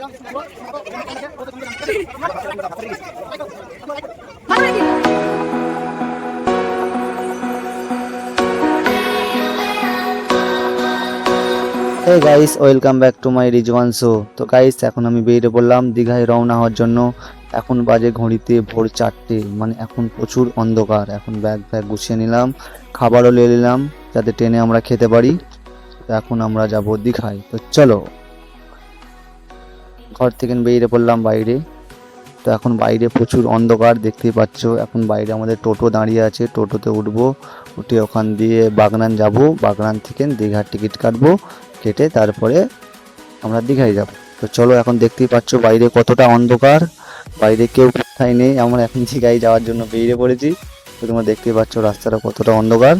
Hey guys, welcome back to my Rizwan show. তো guys এখন আমি বেরিয়ে পড়লাম দীঘায় রওনা হওয়ার জন্য। এখন বাজে ঘড়িতে ভোর 4টে, মানে এখন প্রচুর অন্ধকার। এখন ব্যাগ গুছিয়ে নিলাম, খাবারও নিয়ে নিলাম যাতে ট্রেনে আমরা খেতে পারি। তো এখন আমরা যাব দীঘায়। তো চলো, ঘর থেকে বেরিয়ে পড়লাম বাইরে। তো এখন বাইরে প্রচুর অন্ধকার দেখতেই পাচ্ছ। এখন বাইরে আমাদের টোটো দাঁড়িয়ে আছে, টোটোতে উঠবো, উঠে ওখান দিয়ে বাগনান যাব, বাগনান থেকে দীঘার টিকিট কাটবো, কেটে তারপরে আমরা দীঘায় যাব। তো চলো, এখন দেখতেই পাচ্ছ বাইরে কতটা অন্ধকার, বাইরে কেউ কোথায় নেই। আমরা এখন দীঘায় যাওয়ার জন্য বেরিয়ে পড়েছি। তো তোমরা দেখতেই পাচ্ছ রাস্তাটা কতটা অন্ধকার।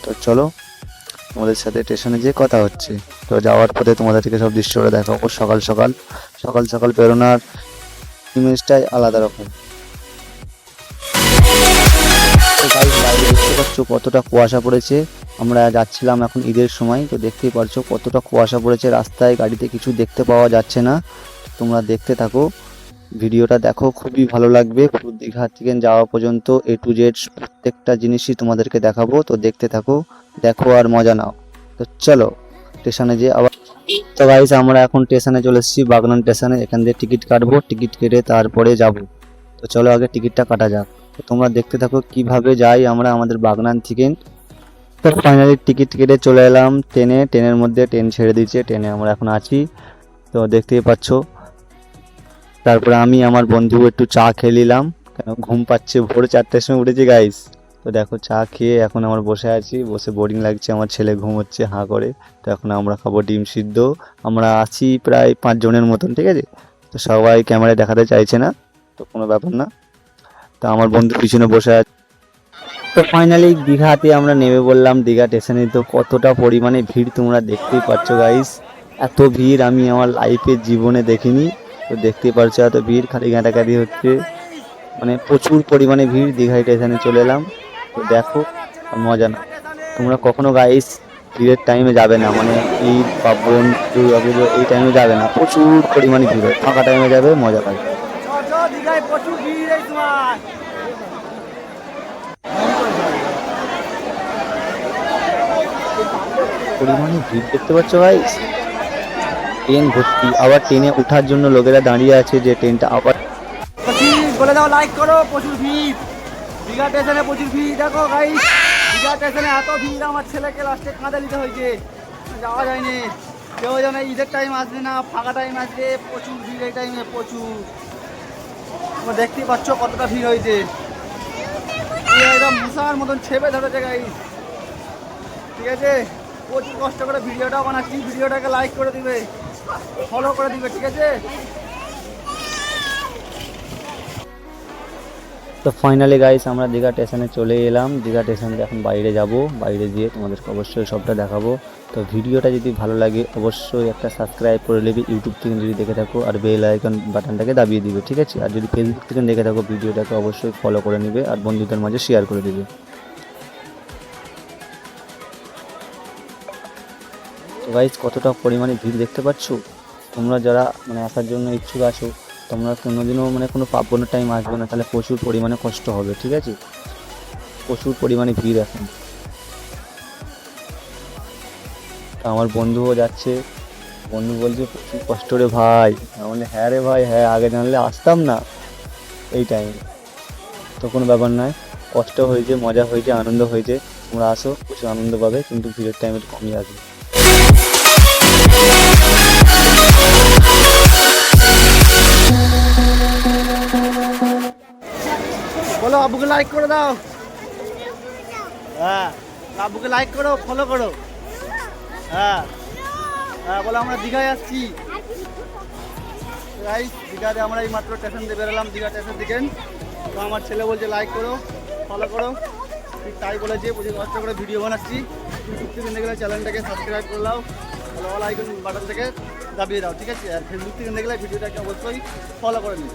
তো চলো, তোমাদের সাথে স্টেশনে যেয়ে কথা হচ্ছে। তো যাওয়ার পথে তোমাদেরকে সব দৃশ্যটা দেখাবো। সকাল সকাল বেরোনোর ইমেজটাই আলাদা রকম। তো গাইস বাইরে দেখতে পাচ্ছ কতটা কুয়াশা পড়েছে। আমরা যাচ্ছিলাম এখন ঈদের সময়, তো দেখতেই পাচ্ছ কতটা কুয়াশা পড়েছে। রাস্তায় গাড়িতে কিছু দেখতে পাওয়া যাচ্ছে না। তোমরা দেখতে থাকো, ভিডিওটা দেখো, খুবই ভালো লাগবে। পুরো দীঘা থেকে যাওয়া পর্যন্ত A to Z প্রত্যেকটা জিনিসই তোমাদেরকে দেখাবো। তো দেখতে থাকো, দেখো আর মজা নাও। তো চলো স্টেশনে যে আবার। তো গাইস আমরা এখন স্টেশনে চলে এসেছি, বাগনান স্টেশনে। এখান দিয়ে টিকিট কাটবো, টিকিট কেটে তারপরে যাব। তো চলো আগে টিকিটটা কাটা যাক। তো তোমরা দেখতে থাকো কিভাবে যাই আমরা আমাদের বাগনান থেকে। তো ফাইনালি টিকিট কেটে চলে এলাম ট্রেনে। ট্রেনের মধ্যে ট্রেন ছেড়ে দিয়েছে, ট্রেনে আমরা এখন আছি। তো দেখতেই পাচ্ছ। তারপরে আমি আমার বন্ধু একটু চা খেয়ে নিলাম, কেন ঘুম পাচ্ছে, ভোর 4টের সময় উঠেছি গাইস। তো দেখো চা খেয়ে এখন আমার বসে আছি, বসে বোরিং লাগছে, আমার ছেলে ঘুমোচ্ছে হাঁ করে। তো এখন আমরা খাবো ডিম সিদ্ধ। আমরা আছি প্রায় 5 জনের মতন, ঠিক আছে। তো সবাই ক্যামেরায় দেখাতে চাইছে না, তো কোনো ব্যাপার না। তো আমার বন্ধু পিছনে বসে আছে। তো ফাইনালি দীঘাতে আমরা নেমে বললাম, দীঘা স্টেশনে। তো কতটা পরিমাণে ভিড় তোমরা দেখতেই পাচ্ছ গাইস। এত ভিড় আমি আমার লাইফে জীবনে দেখিনি। তো দেখতেই পাচ্ছ এত ভিড়, খালি ঘাঁটাঘাঁটি হচ্ছে, মানে প্রচুর পরিমাণে ভিড়। দীঘা স্টেশনে চলে এলাম। তো দেখো আর মজা না। তোমরা কখনো গাইস ভিড়ের টাইমে যাবে না, মানে ঈদ পার্বণ দুর্গা পুজো এই টাইমে যাবে না, প্রচুর পরিমাণে ভিড় হয়। ফাঁকা টাইমে যাবে, মজা পাবে। পরিমাণে ভিড় দেখতে পাচ্ছ গাইস, ট্রেন ভর্তি। আবার ট্রেনে ওঠার জন্য লোকেরা দাঁড়িয়ে আছে যে ট্রেনটা আবার। বলে দাও, লাইক করো। প্রচুর ভিড় দীঘা স্টেশনে, প্রচুর ভিড়। দেখো গাইস, দীঘা স্টেশনে এত ভিড়, আমার ছেলেকে লাস্টে কাঁদে নিতে হয়েছে, যাওয়া যায়নি। কেউ যেন ঈদের টাইম আসবে না, ফাঁকা টাইম আসবে, প্রচুর ভিড় এই টাইমে, প্রচুর। তোমরা দেখতেই পাচ্ছ কতটা ভিড় হয়েছে, একদম মশার মতন ছেপে ধরেছে গাইস, ঠিক আছে। প্রচুর কষ্ট করে ভিডিওটা বানাচ্ছি, ভিডিওটাকে লাইক করে দিবে, ফলো করে দিবে, ঠিক আছে। তো ফাইনালি গাইস আমরা দীঘা স্টেশনে চলে এলাম। দীঘা স্টেশন এখন বাইরে যাব, বাইরে গিয়ে তোমাদেরকে অবশ্যই সবটা দেখাবো। তো ভিডিওটা যদি ভালো লাগে অবশ্যই একটা সাবস্ক্রাইব করে নেবে ইউটিউব থেকে যদি দেখে থাকো, আর বেল আইকন বাটনটাকে দাবিয়ে দিবে, ঠিক আছে। আর যদি ফেসবুক থেকে দেখে থাকো ভিডিওটাকে অবশ্যই ফলো করে নেবে আর বন্ধুদের মাঝে শেয়ার করে দেবে। তো গাইস কতটা পরিমাণে ভিড় দেখতে পাচ্ছ। তোমরা যারা মানে আসার জন্য ইচ্ছুক আছো, তোমরা কোনোদিনও মানে কোনো পার্বণের টাইম আসবে না, তাহলে প্রচুর পরিমাণে কষ্ট হবে, ঠিক আছে। প্রচুর পরিমাণে ভিড় এখন। আমার বন্ধুও যাচ্ছে, বন্ধু বলছে প্রচুর কষ্ট রে ভাই। আমি হ্যাঁ রে ভাই, হ্যাঁ, আগে জানলে আসতাম না এই টাইমে। তো কোনো ব্যাপার নয়, কষ্ট হয়েছে, মজা হয়েছে, আনন্দ হয়েছে। তোমরা আসো, প্রচুর আনন্দ পাবে, কিন্তু ভিড়ের টাইম একটু কমই আসবে। বলো আব্বুকে লাইক করে দাও। হ্যাঁ, আব্বুকে লাইক করো, ফলো করো। হ্যাঁ হ্যাঁ, বলো আমরা দীঘায় আসছি গাইস। দীঘাতে আমরা এই মাত্র স্টেশন দিয়ে বেরোলাম, দীঘা স্টেশন থেকে। তো আমার ছেলে বলছে লাইক করো, ফলো করো, ঠিক তাই বলেছে। প্রচুর কষ্ট করে ভিডিও বানাচ্ছি। ইউটিউব থেকে দেখলে চ্যানেলটাকে সাবস্ক্রাইব করে দাও, অল আইকন বাটন থেকে দাবিয়ে দাও, ঠিক আছে। আর ফেসবুক থেকে দেখলে ভিডিওটাকে অবশ্যই ফলো করে নিও।